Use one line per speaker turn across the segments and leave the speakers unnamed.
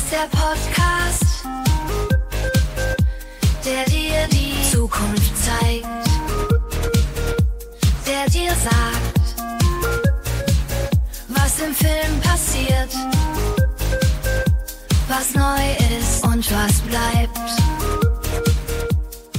ist der Podcast, der dir die Zukunft zeigt, der dir sagt, was im Film passiert, was neu ist und was bleibt.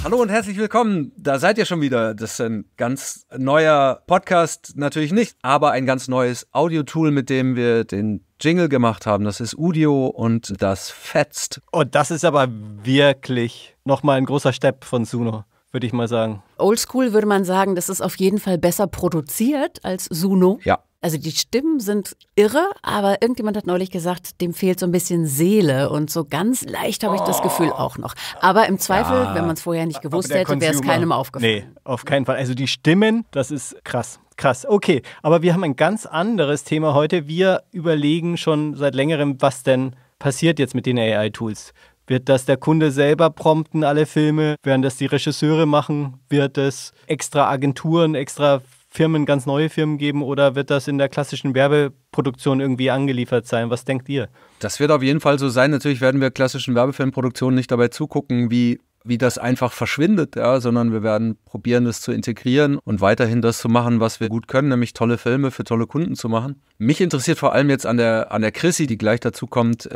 Hallo und herzlich willkommen, da seid ihr schon wieder. Das ist ein ganz neuer Podcast, natürlich nicht, aber ein ganz neues Audio-Tool, mit dem wir den Jingle gemacht haben. Das ist Udio und das fetzt.
Und das ist aber wirklich nochmal ein großer Step von Suno, würde ich mal sagen.
Oldschool würde man sagen, das ist auf jeden Fall besser produziert als Suno.
Ja.
Also die Stimmen sind irre, aber irgendjemand hat neulich gesagt, dem fehlt so ein bisschen Seele und so ganz leicht habe ich das Gefühl auch noch. Aber im Zweifel, wenn man es vorher nicht gewusst hätte, wäre es keinem aufgefallen.
Nee, auf keinen Fall. Also die Stimmen, das ist krass. Krass, okay. Aber wir haben ein ganz anderes Thema heute. Wir überlegen schon seit längerem, was denn passiert jetzt mit den AI-Tools. Wird das der Kunde selber prompten, alle Filme? Werden das die Regisseure machen? Wird es extra Agenturen, extra Firmen, ganz neue Firmen geben oder wird das in der klassischen Werbeproduktion irgendwie angeliefert sein? Was denkt ihr?
Das wird auf jeden Fall so sein. Natürlich werden wir klassischen Werbefilmproduktionen nicht dabei zugucken, wie das einfach verschwindet, ja, sondern wir werden probieren, das zu integrieren und weiterhin das zu machen, was wir gut können, nämlich tolle Filme für tolle Kunden zu machen. Mich interessiert vor allem jetzt an der Chrissie, die gleich dazu kommt,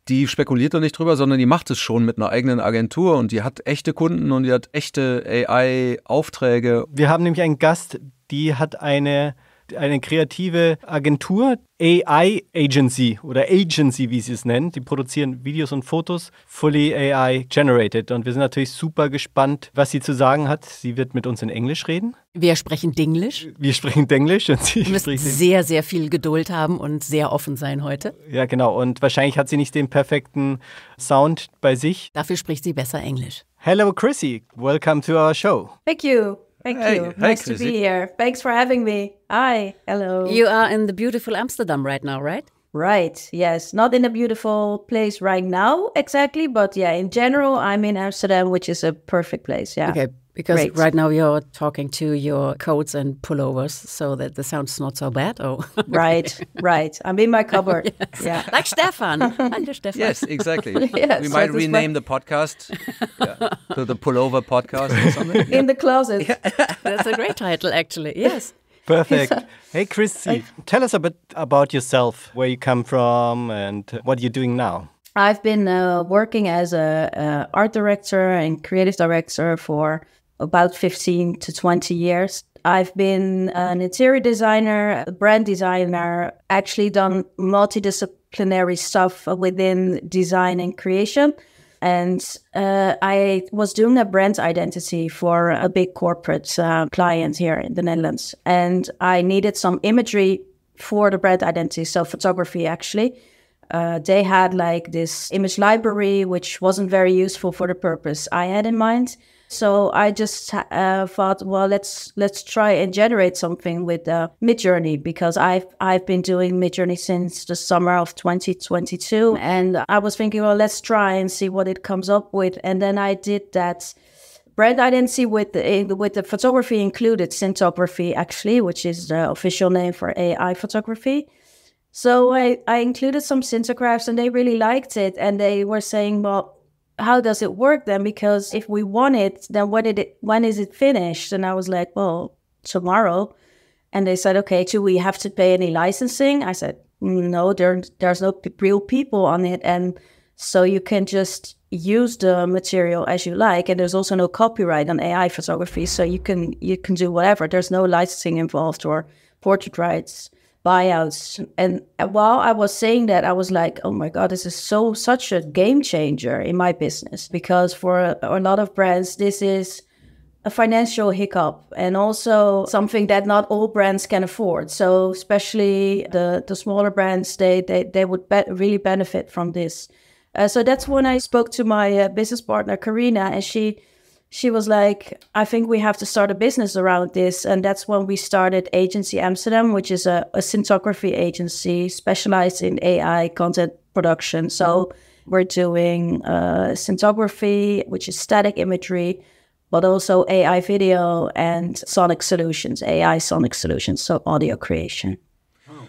die spekuliert doch nicht drüber, sondern die macht es schon mit einer eigenen Agentur und die hat echte Kunden und die hat echte AI-Aufträge.
Wir haben nämlich einen Gast, die hat eine kreative Agentur, AI-Agency oder Agency, wie sie es nennen. Die produzieren Videos und Fotos, fully AI-generated. Und wir sind natürlich super gespannt, was sie zu sagen hat. Sie wird mit uns in Englisch reden.
Wir sprechen Dinglisch.
Wir sprechen Denglisch. Und sie
müssen sehr, sehr viel Geduld haben und sehr offen sein heute.
Ja, genau. Und wahrscheinlich hat sie nicht den perfekten Sound bei sich.
Dafür spricht sie besser Englisch.
Hello, Chrissie. Welcome to our show.
Thank you. Thank you. Nice to be here. Thanks for having me. Hi. Hello.
You are in the beautiful Amsterdam right now, right?
Right. Yes. Not in a beautiful place right now, exactly. But yeah, in general, I'm in Amsterdam, which is a perfect place. Yeah.
Okay. Because
Great.
Right now you're talking to your coats and pullovers, so that the sound's not so bad. Oh,
right. I'm in my cupboard.
Yes.
Yeah.
Like Stefan. Like Stefan.
Yes, exactly.
Yes,
we might
that is
rename the podcast to the Pullover Podcast or something.
In the closet.
That's a great title, actually. Yes.
Perfect. Hey, Chrissie, tell us a bit about yourself, where you come from and what you're doing now.
I've been working as a art director and creative director for about 15 to 20 years. I've been an interior designer, a brand designer, actually done multidisciplinary stuff within design and creation. And I was doing a brand identity for a big corporate client here in the Netherlands. And I needed some imagery for the brand identity, so photography actually. They had like this image library, which wasn't very useful for the purpose I had in mind. So I just thought, well, let's try and generate something with Midjourney, because I've been doing Midjourney since the summer of 2022, and I was thinking, well, let's try and see what it comes up with. And then I did that brand identity with the photography included, synthography actually, which is the official name for AI photography. So I included some synthographs and they really liked it, and they were saying, well, how does it work then? Because if we want it, then when is it finished? And I was like, well, tomorrow. And they said, okay, do we have to pay any licensing? I said, no, there's no real people on it. And so you can just use the material as you like. And there's also no copyright on AI photography. So you can do whatever. There's no licensing involved or portrait rights, buyouts. And while I was saying that, I was like, oh my God, this is such a game changer in my business, because for a lot of brands, this is a financial hiccup and also something that not all brands can afford. So especially the smaller brands, they would really benefit from this. So that's when I spoke to my business partner, Karina, and she was like, I think we have to start a business around this. And that's when we started Agency Amsterdam, which is a synthography agency specialized in AI content production. So we're doing synthography, which is static imagery, but also AI video and sonic solutions, AI sonic solutions, so audio creation.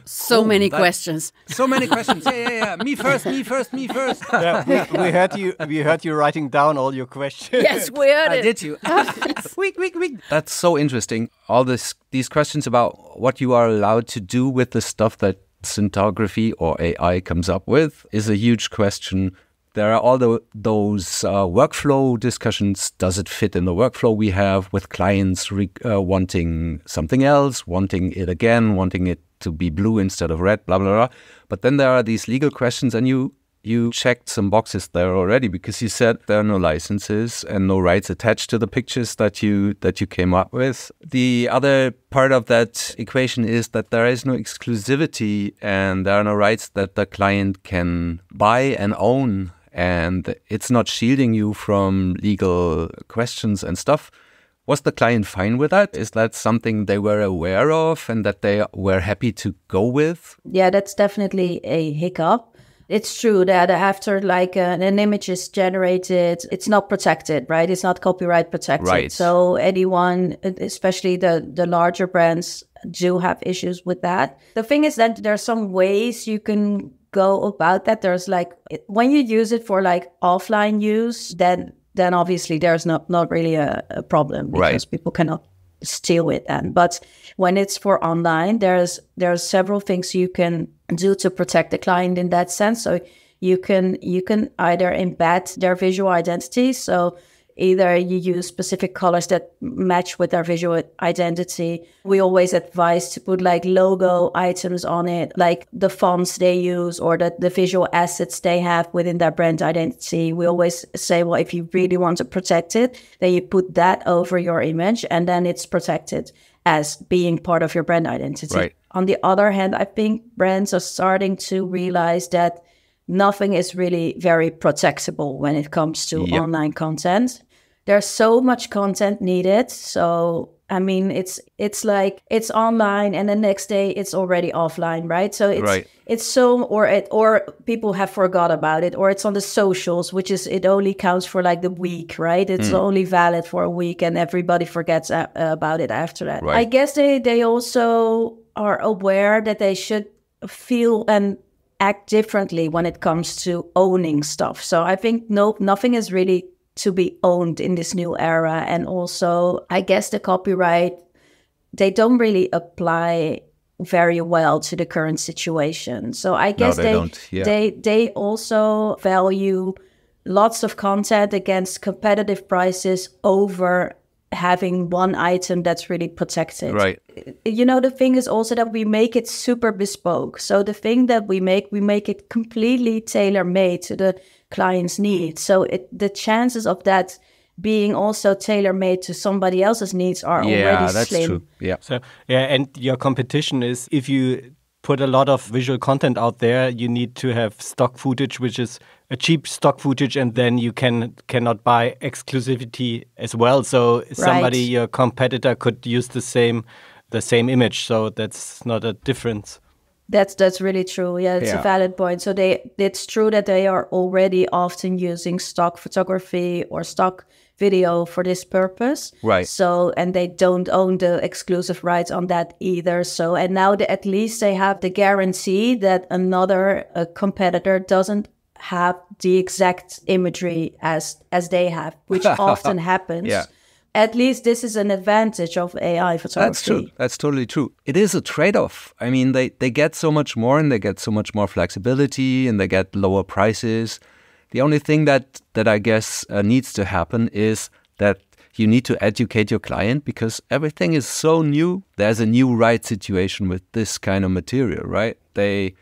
So many questions.
So many questions. Yeah. Me first.
Yeah, we heard you writing down all your questions.
Yes, we heard it.
Did you? Quick. That's so interesting. All these questions about what you are allowed to do with the stuff that synthography or AI comes up with is a huge question. There are all those workflow discussions. Does it fit in the workflow we have with clients wanting something else, wanting it again, wanting it to be blue instead of red, blah, blah, blah. But then there are these legal questions, and you checked some boxes there already because you said there are no licenses and no rights attached to the pictures that you came up with. The other part of that equation is that there is no exclusivity and there are no rights that the client can buy and own. And it's not shielding you from legal questions and stuff. Was the client fine with that? Is that something they were aware of and that they were happy to go with?
Yeah, that's definitely a hiccup. It's true that after an image is generated, it's not protected, right? It's not copyright protected.
Right.
So anyone, especially the larger brands, do have issues with that. The thing is that there are some ways you can go about that. There's when you use it for offline use, then obviously there's not really a problem because people cannot steal it then. But when it's for online, there's several things you can do to protect the client in that sense. So you can either embed their visual identity. So either you use specific colors that match with their visual identity. We always advise to put logo items on it, like the fonts they use or the visual assets they have within their brand identity. We always say, well, if you really want to protect it, then you put that over your image and then it's protected as being part of your brand identity.
Right.
On the other hand, I think brands are starting to realize that nothing is really very protectable when it comes to online content. There's so much content needed. So, I mean, it's online and the next day it's already offline, right? So it's so, or people have forgot about it, or it's on the socials, which is, it only counts for the week, right? It's only valid for a week and everybody forgets about it after that.
Right.
I guess they also are aware that they should feel and act differently when it comes to owning stuff. So I think nothing is really to be owned in this new era. And also, I guess the copyright, they don't really apply very well to the current situation. So I guess they also value lots of content against competitive prices over having one item that's really protected.
Right.
The thing is also that we make it super bespoke. So the thing that we make it completely tailor-made to the client's needs. So the chances of that being also tailor-made to somebody else's needs are already slim. Yeah, that's true.
Yeah. So and your competition is, if you put a lot of visual content out there, you need to have stock footage, which is a cheap stock footage, and then you cannot buy exclusivity as well. So somebody, your competitor, could use the same image. So that's not a difference.
That's really true. Yeah, it's a valid point. So it's true that they are already often using stock photography or stock video for this purpose.
Right.
So, and they don't own the exclusive rights on that either. So, and now at least they have the guarantee that another competitor doesn't have the exact imagery as they have, which often happens.
Yeah.
At least this is an advantage of AI photography.
That's true. That's totally true. It is a trade-off. I mean, they get so much more, and they get so much more flexibility, and they get lower prices. The only thing that I guess needs to happen is that you need to educate your client, because everything is so new. There's a new right situation with this kind of material, right? They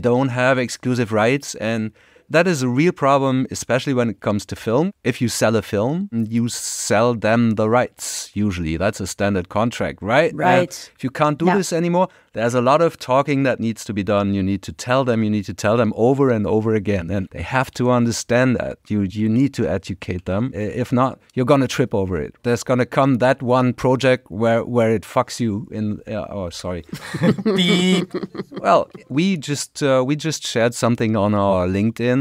don't have exclusive rights, and that is a real problem, especially when it comes to film. If you sell a film, you sell them the rights. Usually, that's a standard contract, right?
Right.
If you can't do this anymore, there's a lot of talking that needs to be done. You need to tell them over and over again. And they have to understand that. You need to educate them. If not, you're going to trip over it. There's going to come that one project where it fucks you in... Beep. Well, we just shared something on our LinkedIn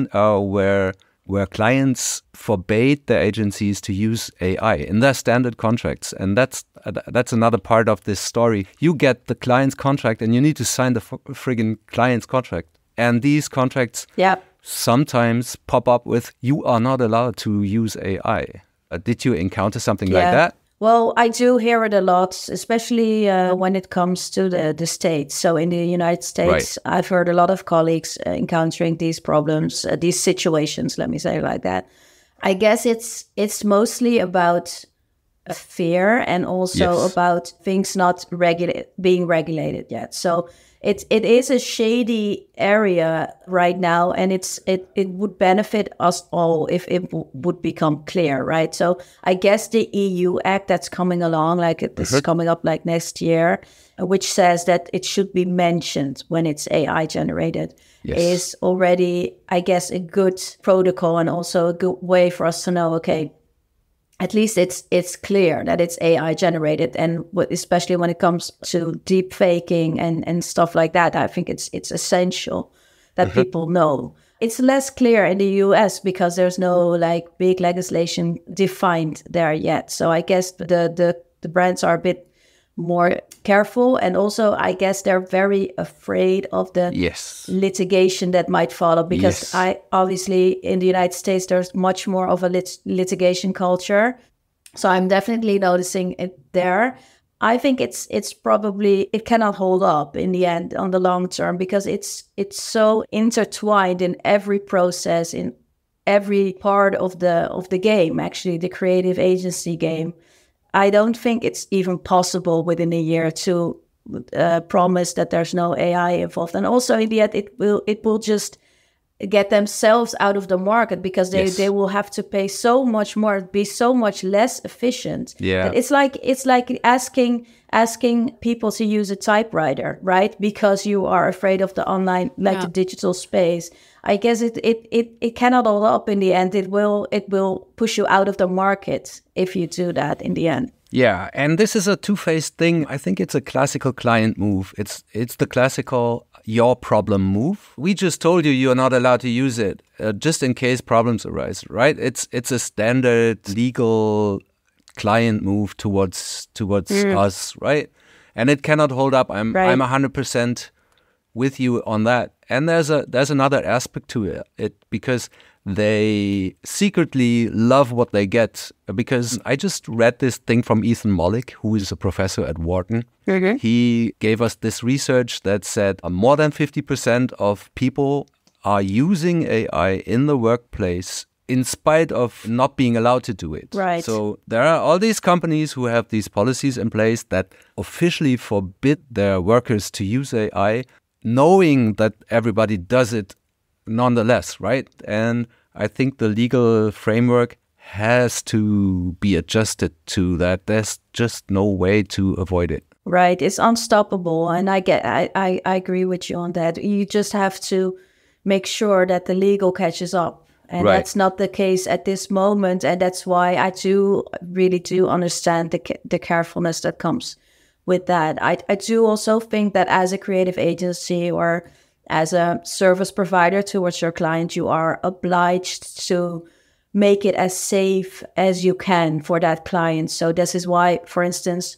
where where clients forbade their agencies to use AI in their standard contracts. And that's another part of this story. You get the client's contract and you need to sign the friggin' client's contract. And these contracts sometimes pop up with, you are not allowed to use AI. Did you encounter something like that?
Well, I do hear it a lot, especially when it comes to the States. So in the United States, I've heard a lot of colleagues encountering these problems, these situations, let me say it like that. I guess it's mostly about fear and also about things not being regulated yet. So it is a shady area right now, and it would benefit us all if it would become clear, right? So I guess the EU Act that's coming along, like this is coming up like next year, which says that it should be mentioned when it's AI generated, is already, I guess, a good protocol and also a good way for us to know, okay, at least it's clear that it's AI generated, and especially when it comes to deep faking and stuff like that, I think it's essential that people know. It's less clear in the US because there's no like big legislation defined there yet. So I guess the brands are a bit more careful, and also I guess they're very afraid of the litigation that might follow, because obviously in the United States there's much more of a litigation culture, so I'm definitely noticing it there. I think it's probably, it cannot hold up in the end on the long term, because it's so intertwined in every process, in every part of the game, actually the creative agency game. I don't think it's even possible within a year to promise that there's no AI involved. And also in the end, it will just get themselves out of the market, because they will have to pay so much more, be so much less efficient. Yeah, it's like asking people to use a typewriter, right? Because you are afraid of the online, like the digital space. I guess it cannot hold up in the end. It will push you out of the market if you do that in the end.
Yeah, and this is a two-faced thing. I think it's a classical client move. It's the classical your problem move. We just told you you're not allowed to use it, just in case problems arise, right? It's a standard legal client move towards us, right? And it cannot hold up. I'm 100% with you on that. And there's another aspect to it, because they secretly love what they get. Because I just read this thing from Ethan Mollick, who is a professor at Wharton. He gave us this research that said more than 50% of people are using AI in the workplace in spite of not being allowed to do it.
Right.
So there are all these companies who have these policies in place that officially forbid their workers to use AI, knowing that everybody does it nonetheless, right? And I think the legal framework has to be adjusted to that. There's just no way to avoid it.
Right, it's unstoppable, and I agree with you on that. You just have to make sure that the legal catches up, and that's not the case at this moment. And that's why I really do understand the carefulness that comes with that. I do also think that as a creative agency or as a service provider towards your client, you are obliged to make it as safe as you can for that client. So this is why, for instance,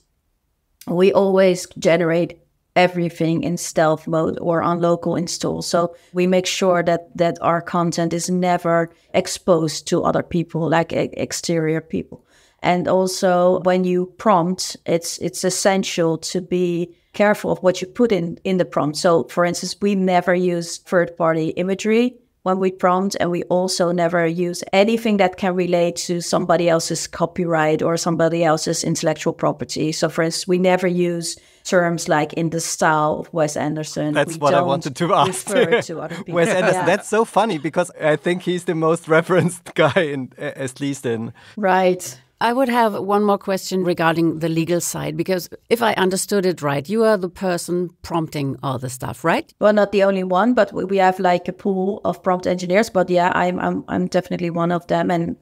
we always generate everything in stealth mode or on local install. So we make sure that our content is never exposed to other people, like exterior people. And also when you prompt, it's essential to be careful of what you put in the prompt. So for instance, we never use third-party imagery when we prompt, and we also never use anything that can relate to somebody else's copyright or somebody else's intellectual property. So for instance, we never use terms like in the style of Wes Anderson.
That's what I wanted to ask.
To other people.
Wes Anderson, that's so funny, because I think he's the most referenced guy, at least in...
Right.
I would have one more question regarding the legal side, because if I understood it right, you are the person prompting all the stuff, right?
Well, not the only one, but we have like a pool of prompt engineers. But yeah, I'm definitely one of them, and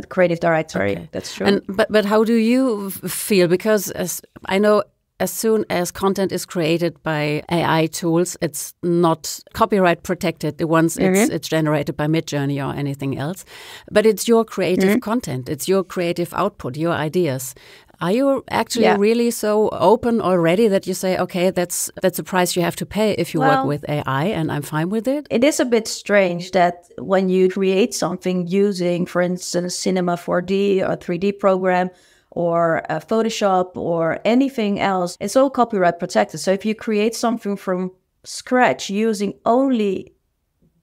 creative director. Okay. That's true.
And but how do you feel? Because as I know, as soon as content is created by AI tools, it's not copyright protected once it's generated by Midjourney or anything else. But it's your creative content. It's your creative output, your ideas. Are you actually really so open already that you say, okay, that's a price you have to pay if you work with AI, and I'm fine with it?
It is a bit strange that when you create something using, for instance, Cinema 4D or 3D program, or Photoshop or anything else, it's all copyright protected. So if you create something from scratch using only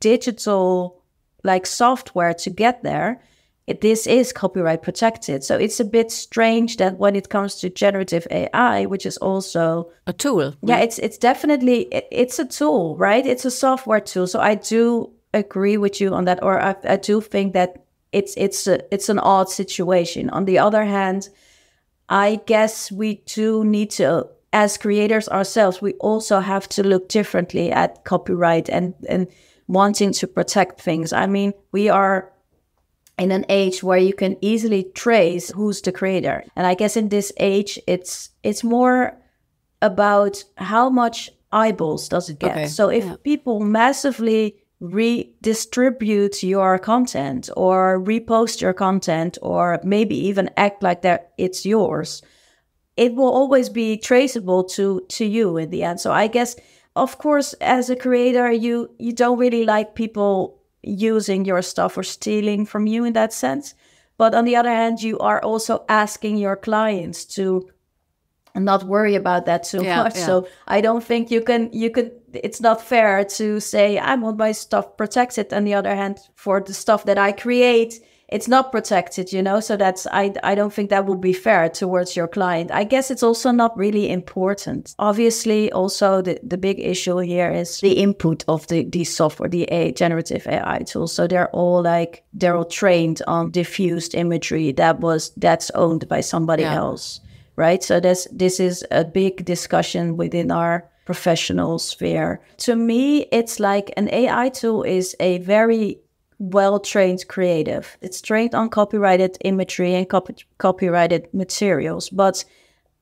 digital like software to get there, this is copyright protected. So it's a bit strange that when it comes to generative AI, which is also
a tool.
Yeah, it's definitely, it's a tool, right? It's a software tool. So I do agree with you on that, or I do think that it's an odd situation. On the other hand, I guess we do need to, as creators ourselves, we also have to look differently at copyright and wanting to protect things. I mean, we are in an age where you can easily trace who's the creator. And I guess in this age, it's more about how much eyeballs does it get. Okay. So if people massively redistribute your content or repost your content or maybe even act like that it's yours, it will always be traceable to you in the end. So I guess, of course, as a creator, you don't really like people using your stuff or stealing from you in that sense. But on the other hand, you are also asking your clients to not worry about that too much. Yeah. So I don't think you can, it's not fair to say, I want my stuff protected. On the other hand, for the stuff that I create, it's not protected, so that's, I don't think that would be fair towards your client. I guess it's also not really important. Obviously, also the big issue here is the input of the software, the generative AI tools. So they're all trained on diffused imagery that's owned by somebody else, right? So this is a big discussion within our professional sphere. To me, it's like an AI tool is a very well-trained creative. It's trained on copyrighted imagery and copyrighted materials. But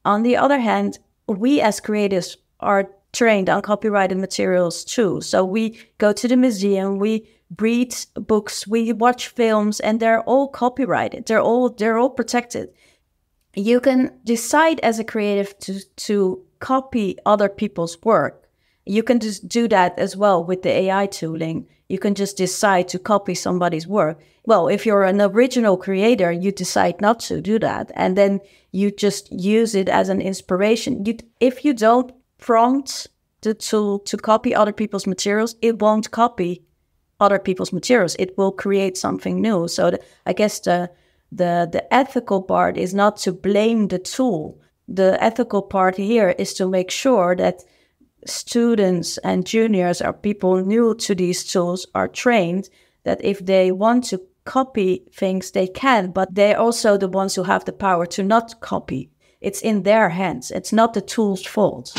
on the other hand, we as creatives are trained on copyrighted materials too. So we go to the museum, we read books, we watch films, and they're all copyrighted. They're all protected. You can decide as a creative to copy other people's work. You can just do that as well with the AI tooling. You can just decide to copy somebody's work. Well, if you're an original creator, you decide not to do that. And then you just use it as an inspiration. If you don't prompt the tool to copy other people's materials, it won't copy other people's materials. It will create something new. So I guess the ethical part is not to blame the tool. The ethical part here is to make sure that students and juniors or people new to these tools are trained that if they want to copy things, they can, but they're also the ones who have the power to not copy. It's in their hands. It's not the tool's fault.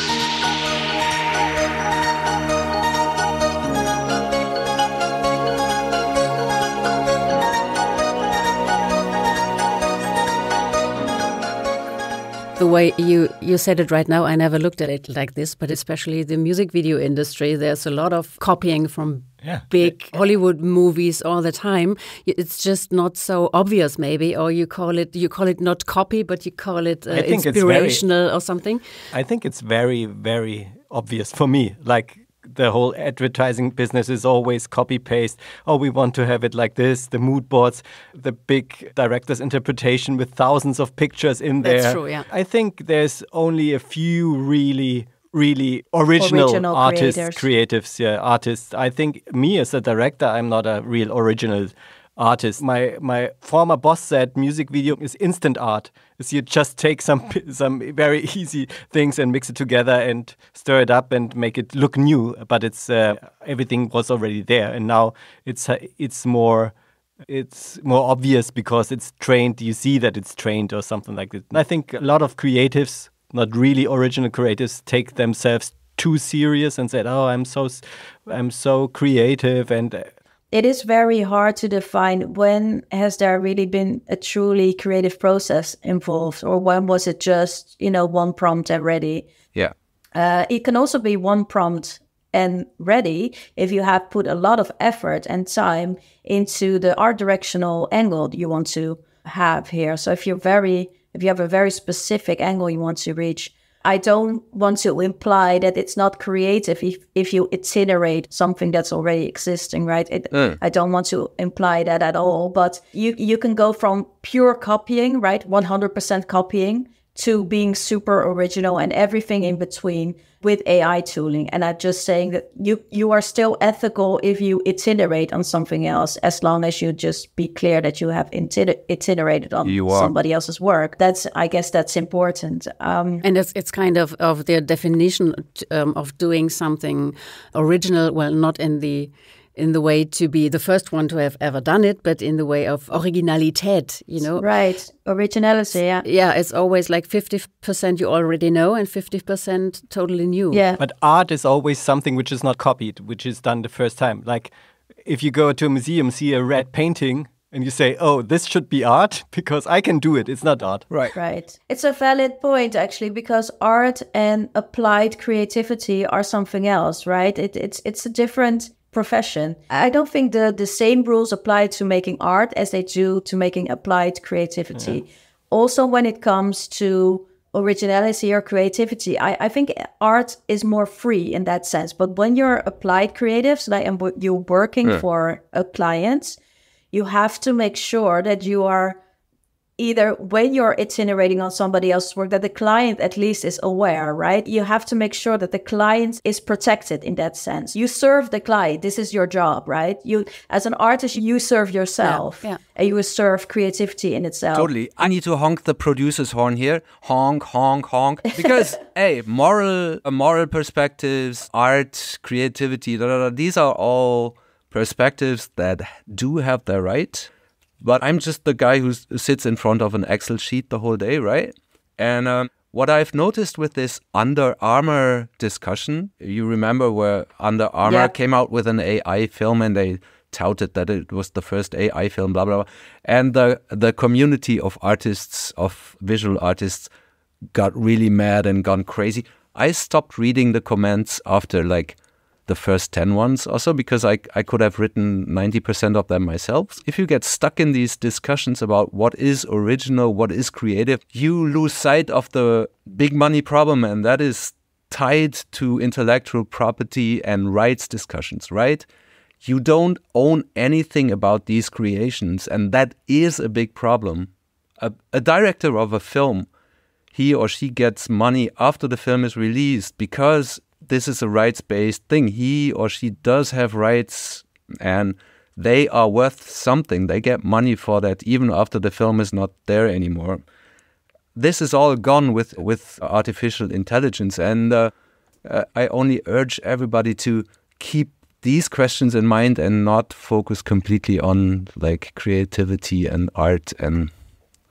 The way you said it right now, I never looked at it like this, but especially the music video industry, there's a lot of copying from big Hollywood movies all the time. It's just not so obvious, maybe, or you call it not copy, but you call it inspirational or something.
I think it's very, very obvious for me. Like, the whole advertising business is always copy-paste. Oh, we want to have it like this. The mood boards, the big director's interpretation with thousands of pictures in there.
That's true, yeah.
I think there's only a few really original artists, artists. I think me as a director, I'm not a real original artist. My former boss said music video is instant art. Is you just take some very easy things and mix it together and stir it up and make it look new. But it's everything was already there, and now it's more obvious because it's trained. You see that it's trained or something like that. And I think a lot of creatives, not really original creatives, take themselves too serious and said, "Oh, I'm so creative," and
it is very hard to define when has there really been a truly creative process involved, or when was it just, one prompt and ready.
Yeah.
It can also be one prompt and ready if you have put a lot of effort and time into the art directional angle you want to have here. So if you have a very specific angle you want to reach, I don't want to imply that it's not creative if you itinerate something that's already existing, right? I don't want to imply that at all, but you can go from pure copying, right? 100% copying, to being super original and everything in between with AI tooling. And I'm just saying that you are still ethical if you itinerate on something else, as long as you just be clear that you have itinerated on somebody else's work. I guess that's important.
And it's kind of the definition of doing something original, well, not in the way to be the first one to have ever done it, but in the way of Originalität,
Right, originality, yeah.
Yeah, it's always like 50% you already know and 50% totally new.
Yeah.
But art is always something which is not copied, which is done the first time. Like if you go to a museum, see a red painting, and you say, oh, this should be art because I can do it. It's not art.
Right. It's a valid point, actually, because art and applied creativity are something else, right? It's a different profession. I don't think the same rules apply to making art as they do to making applied creativity. Yeah. Also, when it comes to originality or creativity, I think art is more free in that sense. But when you're applied creatives, like you're working for a client, you have to make sure that you are either when you're itinerating on somebody else's work, that the client at least is aware, right? You have to make sure that the client is protected in that sense. You serve the client. This is your job, right? You, as an artist, you serve yourself and you serve creativity in itself.
Totally. I need to honk the producer's horn here. Honk, honk, honk. Because, moral perspectives, art, creativity, these are all perspectives that do have their right. But I'm just the guy who sits in front of an Excel sheet the whole day, right? And what I've noticed with this Under Armour discussion, you remember where Under Armour came out with an AI film and they touted that it was the first AI film, blah, blah, blah. And the community of artists, of visual artists, got really mad and gone crazy. I stopped reading the comments after like the first 10 ones also, because I could have written 90% of them myself. If you get stuck in these discussions about what is original, what is creative, you lose sight of the big money problem, and that is tied to intellectual property and rights discussions, right? You don't own anything about these creations, and that is a big problem. A director of a film, he or she gets money after the film is released because this is a rights-based thing. He or she does have rights and they are worth something. They get money for that even after the film is not there anymore. This is all gone with artificial intelligence, and I only urge everybody to keep these questions in mind and not focus completely on like creativity and art and...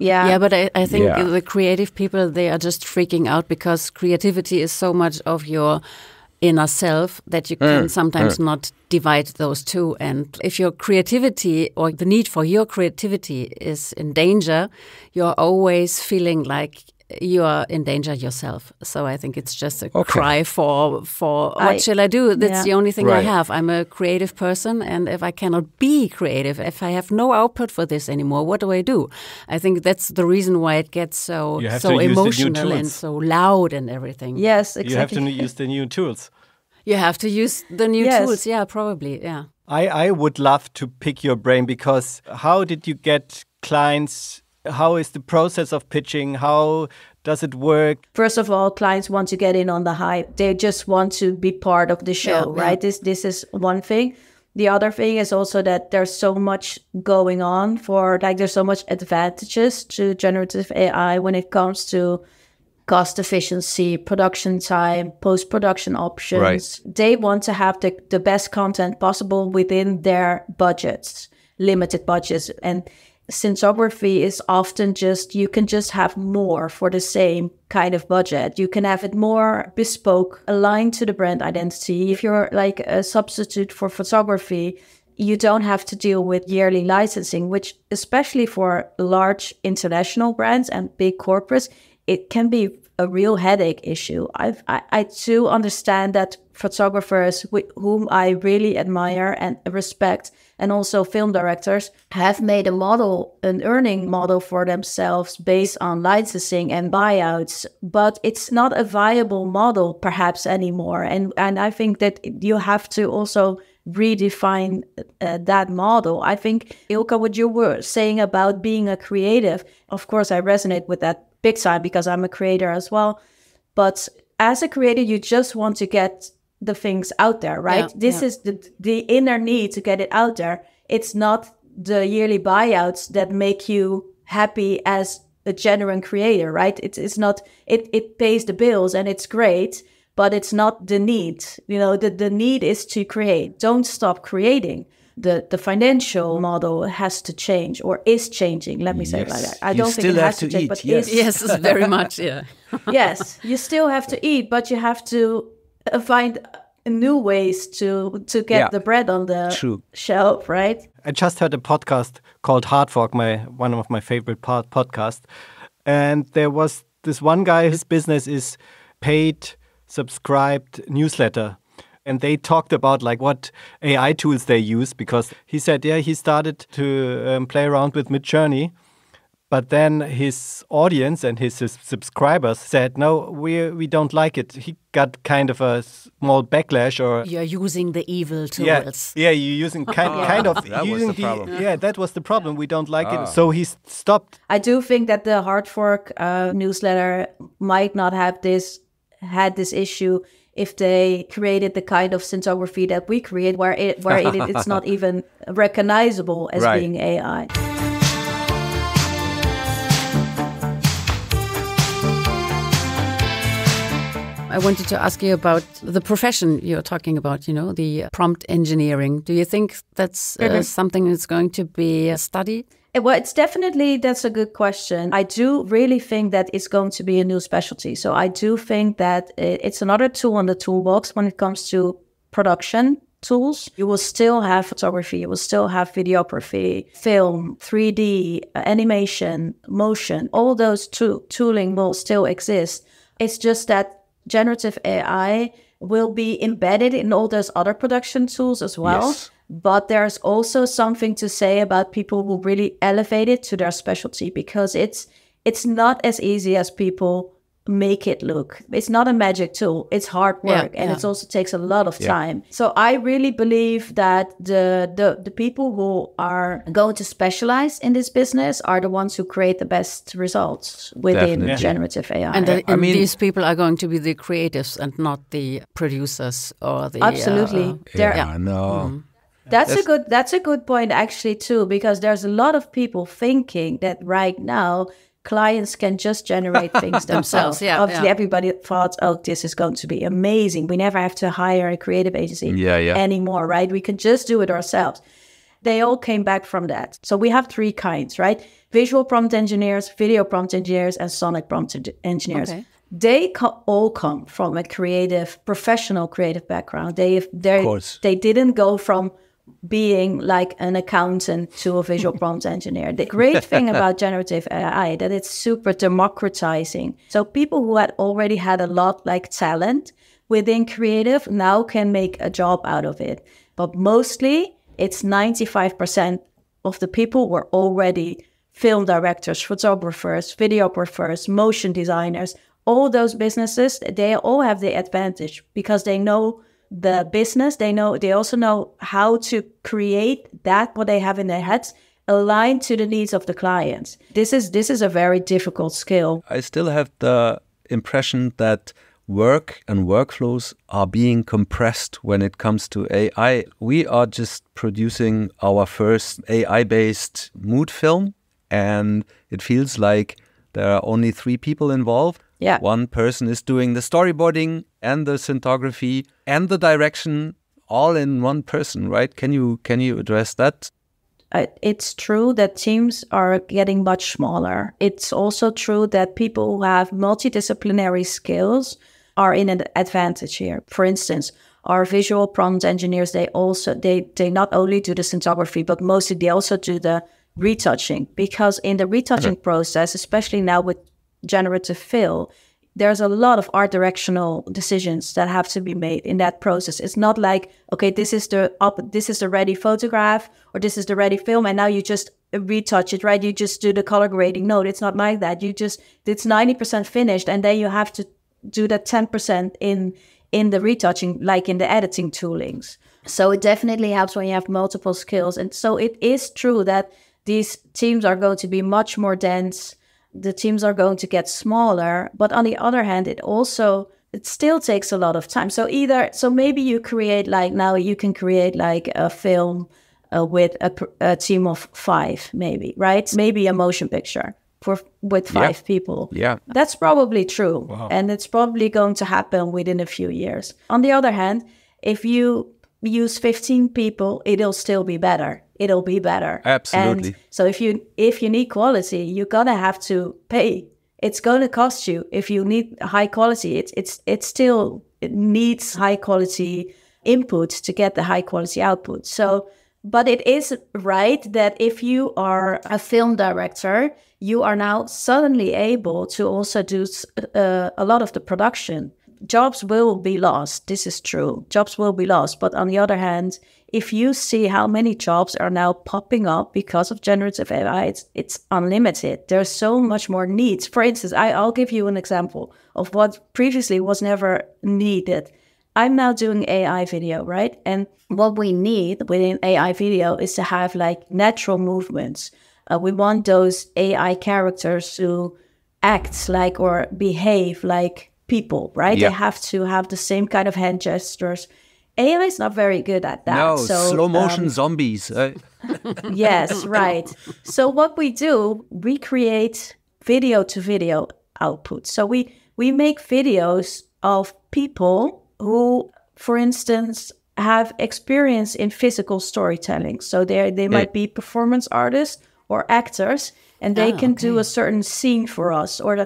Yeah, but I think the creative people, they are just freaking out because creativity is so much of your inner self that you can sometimes not divide those two. And if your creativity or the need for your creativity is in danger, you're always feeling like you are in danger yourself. So I think it's just a cry for what shall I do? That's the only thing I have. I'm a creative person, and if I cannot be creative, if I have no output for this anymore, what do I do? I think that's the reason why it gets so emotional and so loud and everything.
Yes, exactly.
You have to use the new tools.
You have to use the new tools, probably,
I would love to pick your brain, because how did you get clients? How is the process of pitching? How does it work?
First of all, clients want to get in on the hype. They just want to be part of the show, right? This is one thing. The other thing is also that there's so much going on there's so much advantages to generative AI when it comes to cost efficiency, production time, post-production options.
Right.
They want to have the best content possible within their budgets, limited budgets. And synthography is often you can just have more for the same kind of budget. You can have it more bespoke, aligned to the brand identity. If you're like a substitute for photography, you don't have to deal with yearly licensing, which especially for large international brands and big corporates, it can be a real headache issue. I do understand that photographers whom I really admire and respect, and also film directors, have made an earning model for themselves based on licensing and buyouts, but it's not a viable model perhaps anymore. And I think that you have to also redefine that model. I think, Ilka, what you were saying about being a creative, of course, I resonate with that big time because I'm a creator as well. But as a creator, you just want to get the things out there, right? This is the inner need to get it out there. It's not the yearly buyouts that make you happy as a genuine creator, right? It's not, it pays the bills and it's great, but it's not the need. You know, the need is to create. Don't stop creating. The financial model has to change, or is changing. Let me say it like that. I don't think it has to change, but
yes, very much. Yeah.
Yes, you still have to eat, but you have to find new ways to get the bread on the shelf, right?
I just heard a podcast called Hard Fork, one of my favorite podcasts, and there was this one guy. His business is paid, subscribed newsletter. And they talked about like what AI tools they use, because he said, he started to play around with Midjourney, but then his audience and his subscribers said, no, we don't like it. He got kind of a small backlash, or
you're using the evil tools.
Yeah, you're using kind of
that
using
was the problem.
Yeah, that was the problem. We don't like it, so he stopped.
I do think that the Hard Fork newsletter might not have had this issue if they created the kind of synthography that we create, where it's not even recognizable as being AI.
I wanted to ask you about the profession you're talking about, the prompt engineering. Do you think that's something that's going to be studied?
Well, that's a good question. I do really think that it's going to be a new specialty. So I do think that it's another tool on the toolbox when it comes to production tools. You will still have photography, you will still have videography, film, 3D, animation, motion. All those tooling will still exist. It's just that generative AI will be embedded in all those other production tools as well. Yes. But there's also something to say about people who really elevate it to their specialty, because it's not as easy as people make it look. It's not a magic tool. It's hard work, and it also takes a lot of time. So I really believe that the people who are going to specialize in this business are the ones who create the best results within generative AI.
And these people are going to be the creatives and not the producers or the...
Absolutely. That's a good point actually too, because there's a lot of people thinking that right now clients can just generate things themselves. Obviously, everybody thought, this is going to be amazing. We never have to hire a creative agency anymore, right? We can just do it ourselves. They all came back from that. So we have three kinds, right? Visual prompt engineers, video prompt engineers, and sonic prompt engineers. Okay. They all come from a professional creative background. They didn't go from being like an accountant to a visual prompt engineer. The great thing about generative AI that it's super democratizing. So people who had already had a lot like talent within creative now can make a job out of it. But mostly it's 95% of the people were already film directors, photographers, videographers, motion designers. All those businesses, they all have the advantage because they know the business, they also know how to create that what they have in their heads aligned to the needs of the clients. This is a very difficult skill.
I still have the impression that work and workflows are being compressed when it comes to AI. We are just producing our first AI-based mood film, and it feels like there are only 3 people involved.
Yeah.
One person is doing the storyboarding and the synthography and the direction all in one person, right? Can you address that?
It's true that teams are getting much smaller. It's also true that people who have multidisciplinary skills are in an advantage here. For instance, our visual prompt engineers, they not only do the synthography, but mostly they also do the retouching, because in the retouching process, especially now with generative fill, there's a lot of art directional decisions that have to be made in that process. It's not like, okay, this is the ready photograph, or this is the ready film, and now you just retouch it, right? You just do the color grading. No, it's not like that. It's 90% finished, and then you have to do that 10% in the retouching, like in the editing toolings. So it definitely helps when you have multiple skills. And so it is true that these teams are going to be much more dense. The teams are going to get smaller. But on the other hand, it still takes a lot of time. So maybe you create you can create a film with a team of 5, maybe, right? Maybe a motion picture with 5 people.
Yeah.
That's probably true.
Wow.
And it's probably going to happen within a few years. On the other hand, if you use 15 people, it'll still be better. It'll be better.
Absolutely.
And so if you need quality, you're gonna have to pay. It's gonna cost you. If you need high quality, it needs high quality input to get the high quality output. So, but it is right that if you are a film director, you are now suddenly able to also do a lot of the production. Jobs will be lost. This is true. Jobs will be lost. But on the other hand, if you see how many jobs are now popping up because of generative AI, it's unlimited. There's so much more needs. For instance, I'll give you an example of what previously was never needed. I'm now doing AI video, right? And what we need within AI video is to have natural movements. We want those AI characters to act like or behave like people, right?
Yeah.
They have to have the same kind of hand gestures. AI is not very good at that.
No,
so,
slow motion zombies.
Yes, right. So what we do, we create video to video output. So we make videos of people who, for instance, have experience in physical storytelling. So they might be performance artists or actors, and they can do a certain scene for us. Or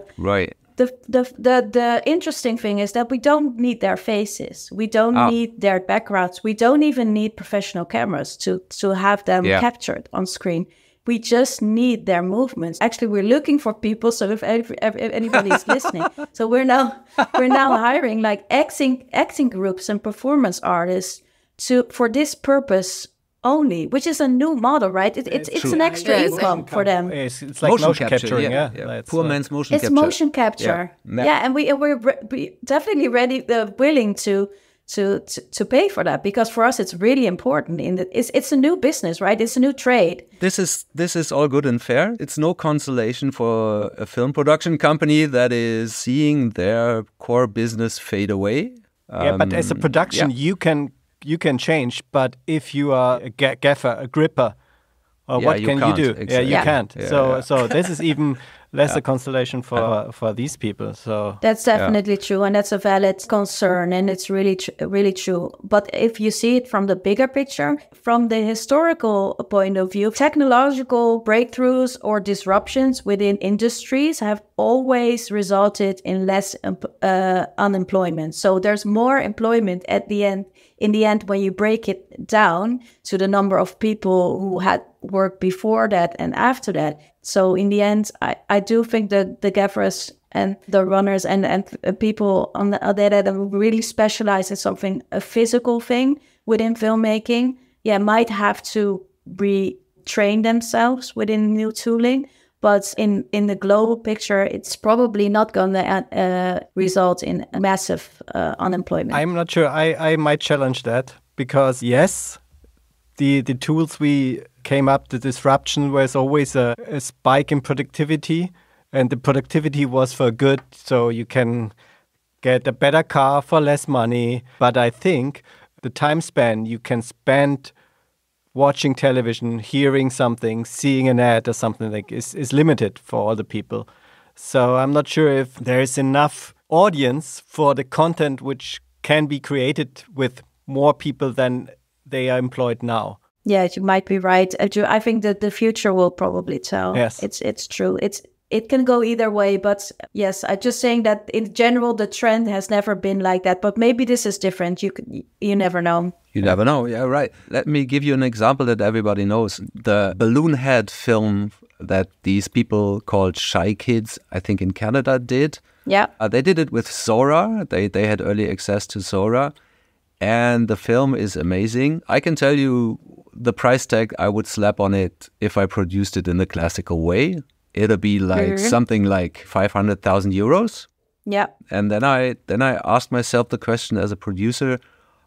the interesting thing is that we don't need their faces. We don't need their backgrounds. We don't even need professional cameras to have them captured on screen. We just need their movements. Actually, we're looking for people. So if anybody's listening, so we're now hiring acting groups and performance artists for this purpose only, which is a new model, right? It's an extra income for them.
It's like motion capturing, yeah.
Poor man's motion capture.
It's motion capture, and we're definitely ready, willing to pay for that, because for us it's really important. It's a new business, right? It's a new trade.
This is all good and fair. It's no consolation for a film production company that is seeing their core business fade away.
But as a production, you can change. But if you are a gaffer, a gripper, what can you do?
Exactly.
Yeah, you can't.
Yeah,
So this is even less a consolation for these people. So
that's definitely true, and that's a valid concern, and it's really really true. But if you see it from the bigger picture, from the historical point of view, technological breakthroughs or disruptions within industries have always resulted in less unemployment. So there's more employment at the end. In the end, when you break it down to the number of people who had worked before that and after that. So in the end, I do think that the gaffers and the runners and people on the other that really specialize in something, a physical thing within filmmaking, might have to retrain themselves within new tooling. But in the global picture, it's probably not going to result in massive unemployment.
I'm not sure. I might challenge that, because yes, the tools we came up, the disruption was always a spike in productivity, and the productivity was for good, so you can get a better car for less money. But I think the time span you can spend watching television, hearing something, seeing an ad or something is limited for all the people. So I'm not sure if there is enough audience for the content which can be created with more people than they are employed now. Yeah,
you might be right. I think that the future will probably tell.
Yes.
It's true. it can go either way. But yes, I'm just saying that in general, the trend has never been like that. But maybe this is different. You never know.
You never know. Yeah, right. Let me give you an example that everybody knows. The balloon head film that these people called Shy Kids, I think in Canada, did.
Yeah.
They did it with Sora. They had early access to Sora. And the film is amazing. I can tell you the price tag I would slap on it if I produced it in the classical way. It'll be like something like 500,000 euros.
Yeah.
And then I asked myself the question as a producer,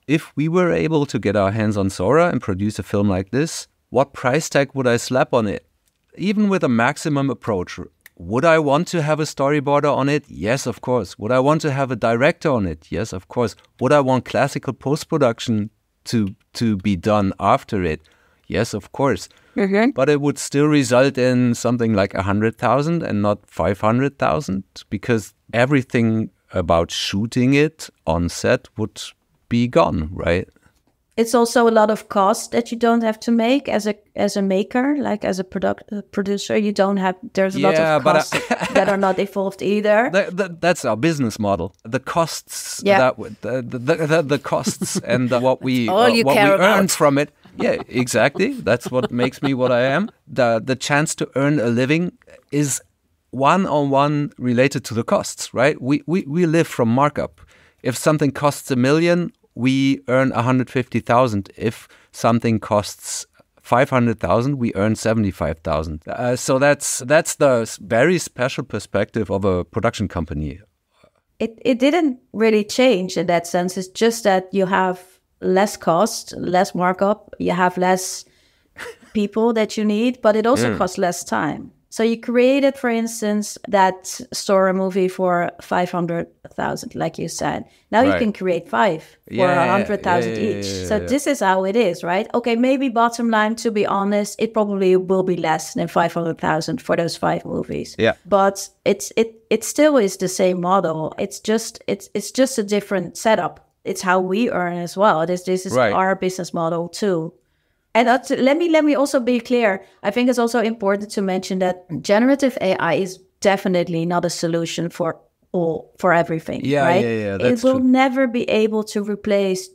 if we were able to get our hands on Sora and produce a film like this, what price tag would I slap on it? Even with a maximum approach, would I want to have a storyboarder on it? Yes, of course. Would I want to have a director on it? Yes, of course. Would I want classical post-production to be done after it? Yes, of course. But it would still result in something like 100,000 and not 500,000 because everything about shooting it on set would be gone, right?
It's also a lot of cost that you don't have to make as a maker, like as a producer. You don't have. There's a lot of costs that are not involved either.
That's our business model. The costs, the costs, and what we earn from it. Yeah, exactly. That's what makes me what I am. The chance to earn a living is one-on-one related to the costs, right? We live from markup. If something costs 1 million, we earn 150,000. If something costs 500,000, we earn 75,000. So that's the very special perspective of a production company.
It didn't really change in that sense. It's just that you have less cost, less markup. You have less people that you need, but it also costs less time. So you created, for instance, that Sora movie for 500,000, like you said. Now you can create 5 for 100,000 each. So this is how it is, right? Okay, maybe bottom line, to be honest, it probably will be less than 500,000 for those 5 movies.
Yeah.
But it still is the same model. It's just a different setup. It's how we earn as well. This is our business model too. And let me also be clear. I think it's also important to mention that generative AI is definitely not a solution for everything. Right?
That's
it will
true.
never be able to replace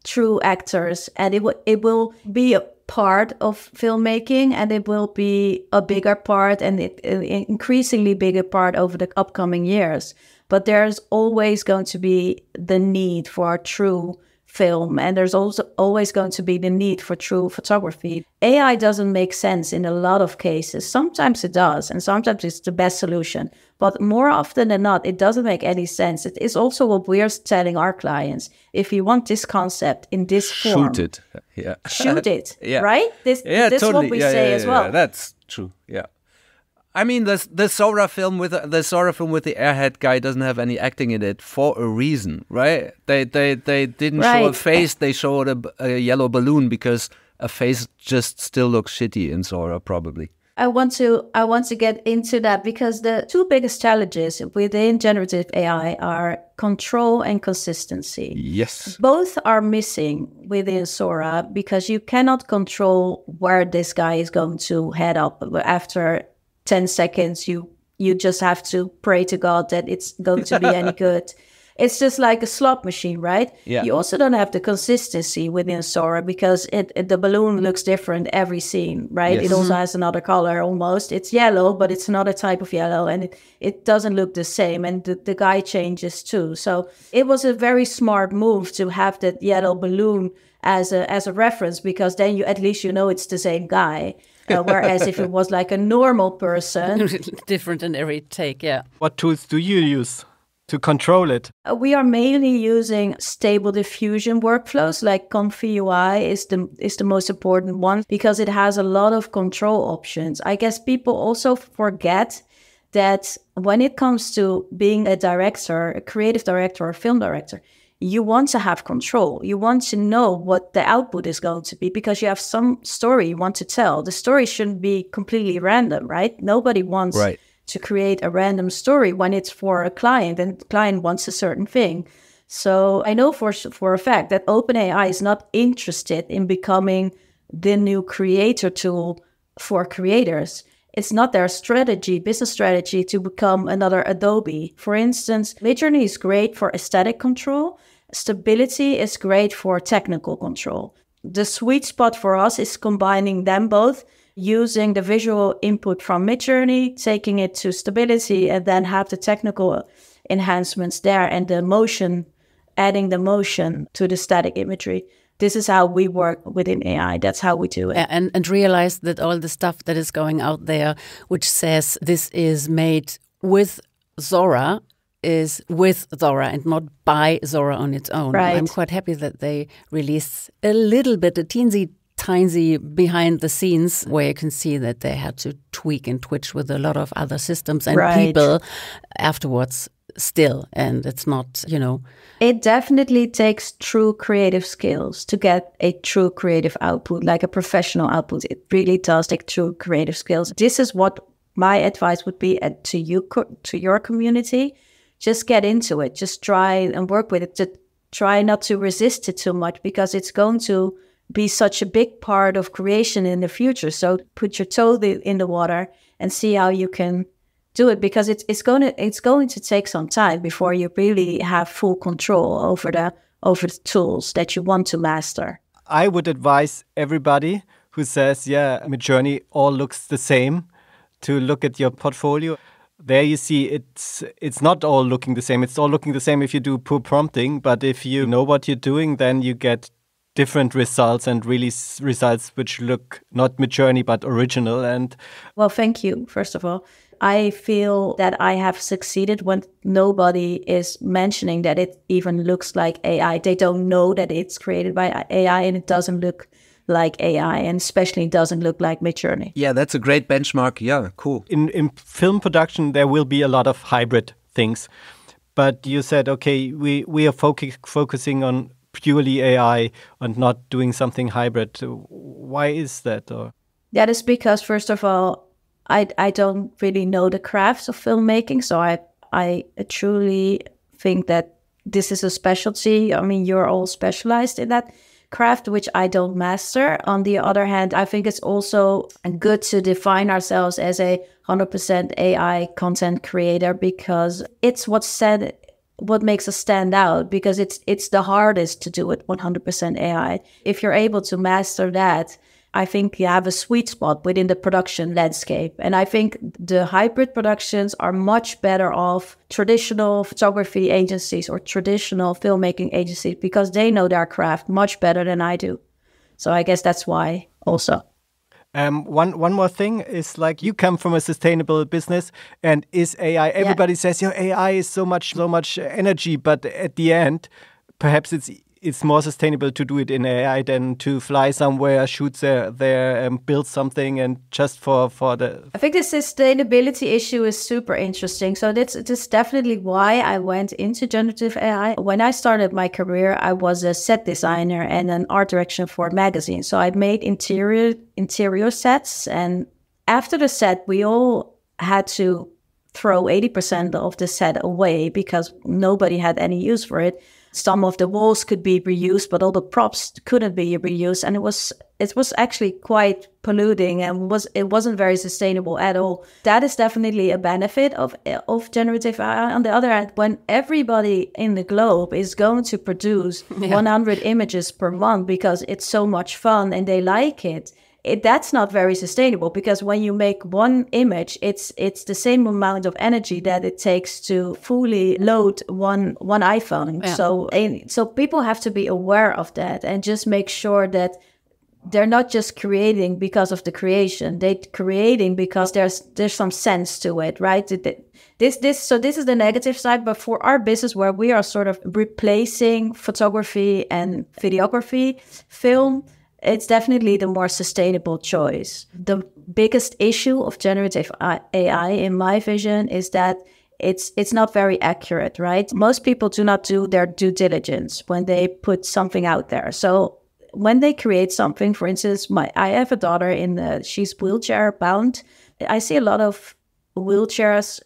true actors, and it will be a part of filmmaking, and it will be a bigger part, and an increasingly bigger part over the upcoming years. But there's always going to be the need for true film, and there's also always going to be the need for true photography. AI doesn't make sense in a lot of cases. Sometimes it does, and sometimes it's the best solution. But more often than not, it doesn't make any sense. It is also what we're telling our clients. If you want this concept in this form,
Shoot it. Yeah.
Shoot it.
Yeah.
Right? This is what we say as well.
That's true. Yeah. I mean, the Sora film with the airhead guy doesn't have any acting in it for a reason, right? They didn't show a face; they showed a yellow balloon because a face just still looks shitty in Sora, probably.
I want to get into that because the 2 biggest challenges within generative AI are control and consistency.
Yes.
Both are missing within Sora because you cannot control where this guy is going to head up after 10 seconds. You just have to pray to God that it's going to be any good. It's just like a slot machine, right?
Yeah.
You also don't have the consistency within Sora because the balloon looks different every scene, right?
Yes.
It also has another color almost. It's yellow, but it's another type of yellow, and it doesn't look the same, and the guy changes too. So it was a very smart move to have that yellow balloon as a reference, because then at least you know it's the same guy. Whereas if it was like a normal person...
Different in every take, yeah.
What tools do you use to control it?
We are mainly using stable diffusion workflows, like Comfy UI is the most important one because it has a lot of control options. I guess people also forget that when it comes to being a director, a creative director or a film director, you want to have control. You want to know what the output is going to be because you have some story you want to tell. The story shouldn't be completely random, right? Nobody wants to create a random story when it's for a client and the client wants a certain thing. So I know for a fact that OpenAI is not interested in becoming the new creator tool for creators. it's not their business strategy to become another Adobe. For instance, Midjourney is great for aesthetic control. Stability is great for technical control. The sweet spot for us is combining them both, using the visual input from Midjourney, taking it to Stability, and then have the technical enhancements there and the motion, adding the motion to the static imagery. This is how we work within AI. That's how we do it.
And realize that all the stuff that is going out there, which says this is made with Zora, is with Zora and not by Zora on its own.
Right.
I'm quite happy that they released a little bit, a teensy tiny behind the scenes where you can see that they had to tweak and twitch with a lot of other systems and people afterwards still. And it's not,
It definitely takes true creative skills to get a true creative output, like a professional output. It really does take true creative skills. This is what my advice would be to your community. Just get into it. Just try and work with it. Try not to resist it too much, because it's going to be such a big part of creation in the future. So put your toe in the water and see how you can do it, because it's going to take some time before you really have full control over the tools that you want to master.
I would advise everybody who says, Midjourney all looks the same, to look at your portfolio. There you see it's not all looking the same. It's all looking the same if you do poor prompting, but if you know what you're doing, then you get different results, and really results which look not Midjourney but original. And
well, thank you, first of all. I feel that I have succeeded when nobody is mentioning that it even looks like AI. They don't know that it's created by AI, and it doesn't look like AI, and especially doesn't look like Midjourney.
Yeah, that's a great benchmark. Yeah, cool.
In film production, there will be a lot of hybrid things. But you said, okay, we are focusing on purely AI and not doing something hybrid. Why is that? Or?
That is because, first of all, I don't really know the crafts of filmmaking. So I truly think that this is a specialty. I mean, you're all specialized in that craft, which I don't master. On the other hand, I think it's also good to define ourselves as a 100% AI content creator, because it's what makes us stand out, because it's the hardest to do it 100% AI. If you're able to master that, I think you have a sweet spot within the production landscape. And I think the hybrid productions are much better off traditional photography agencies or traditional filmmaking agencies, because they know their craft much better than I do. So I guess that's why also.
One more thing is, like, you come from a sustainable business, and is AI, everybody says, AI is so much energy, but at the end, perhaps it's more sustainable to do it in AI than to fly somewhere, shoot there, build something, and just for the...
I think the sustainability issue is super interesting. So that's definitely why I went into generative AI. When I started my career, I was a set designer and an art direction for a magazine. So I made interior sets, and after the set, we all had to throw 80% of the set away because nobody had any use for it. Some of the walls could be reused, but all the props couldn't be reused, and it was actually quite polluting, and it wasn't very sustainable at all. That is definitely a benefit of generative AI. On the other hand, when everybody in the globe is going to produce 100 images per month because it's so much fun and they like it, that's not very sustainable, because when you make one image, it's the same amount of energy that it takes to fully load one iPhone. Yeah. So people have to be aware of that and just make sure that they're not just creating because of the creation. They're creating because there's some sense to it, right? This is the negative side, but for our business, where we are sort of replacing photography and videography, film, it's definitely the more sustainable choice. The biggest issue of generative AI, in my vision, is that it's not very accurate, right? Most people do not do their due diligence when they put something out there. So when they create something, for instance, I have a daughter she's wheelchair bound. I see a lot of wheelchairs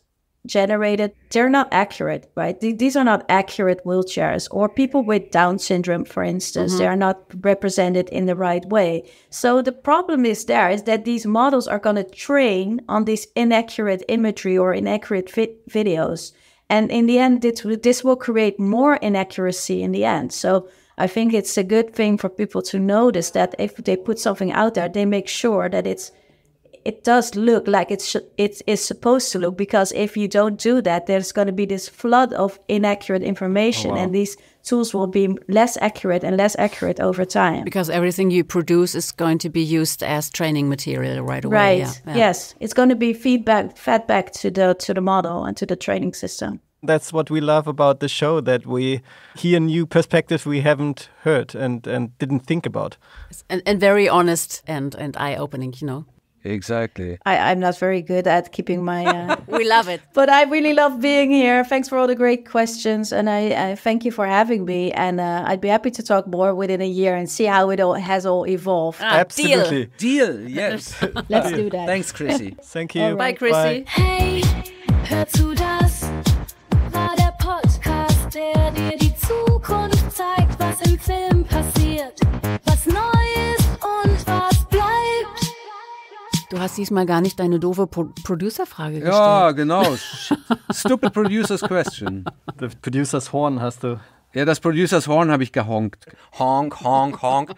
generated, they're not accurate, right? These are not accurate wheelchairs. Or people with Down syndrome, for instance, they are not represented in the right way. So the problem is that these models are going to train on these inaccurate imagery or inaccurate videos. And in the end, this will create more inaccuracy in the end. So I think it's a good thing for people to notice that if they put something out there, they make sure that it does look like it is supposed to look. Because if you don't do that, there's going to be this flood of inaccurate information, and these tools will be less accurate and less accurate over time.
Because everything you produce is going to be used as training material right away.
Right. Yeah. Yes, it's going to be fed back to the model and to the training system.
That's what we love about the show, that we hear new perspectives we haven't heard and didn't think about.
And very honest and eye-opening,
Exactly.
I'm not very good at keeping my...
We love it.
But I really love being here. Thanks for all the great questions. And I thank you for having me. And I'd be happy to talk more within a year and see how it all has evolved.
Absolutely.
Deal, yes.
Let's do that.
Thanks, Chrissie.
Thank you.
Bye, Chrissie.
Hey, hör zu, das war der Podcast, der dir die Zukunft zeigt, was im Film passiert, was neu ist und was bleibt.
Du hast diesmal gar nicht deine doofe Producer-Frage gestellt.
Ja, genau. Stupid Producer's Question.
Das Producers Horn hast du.
Ja, das Producers Horn habe ich gehonkt. Honk, honk, honk.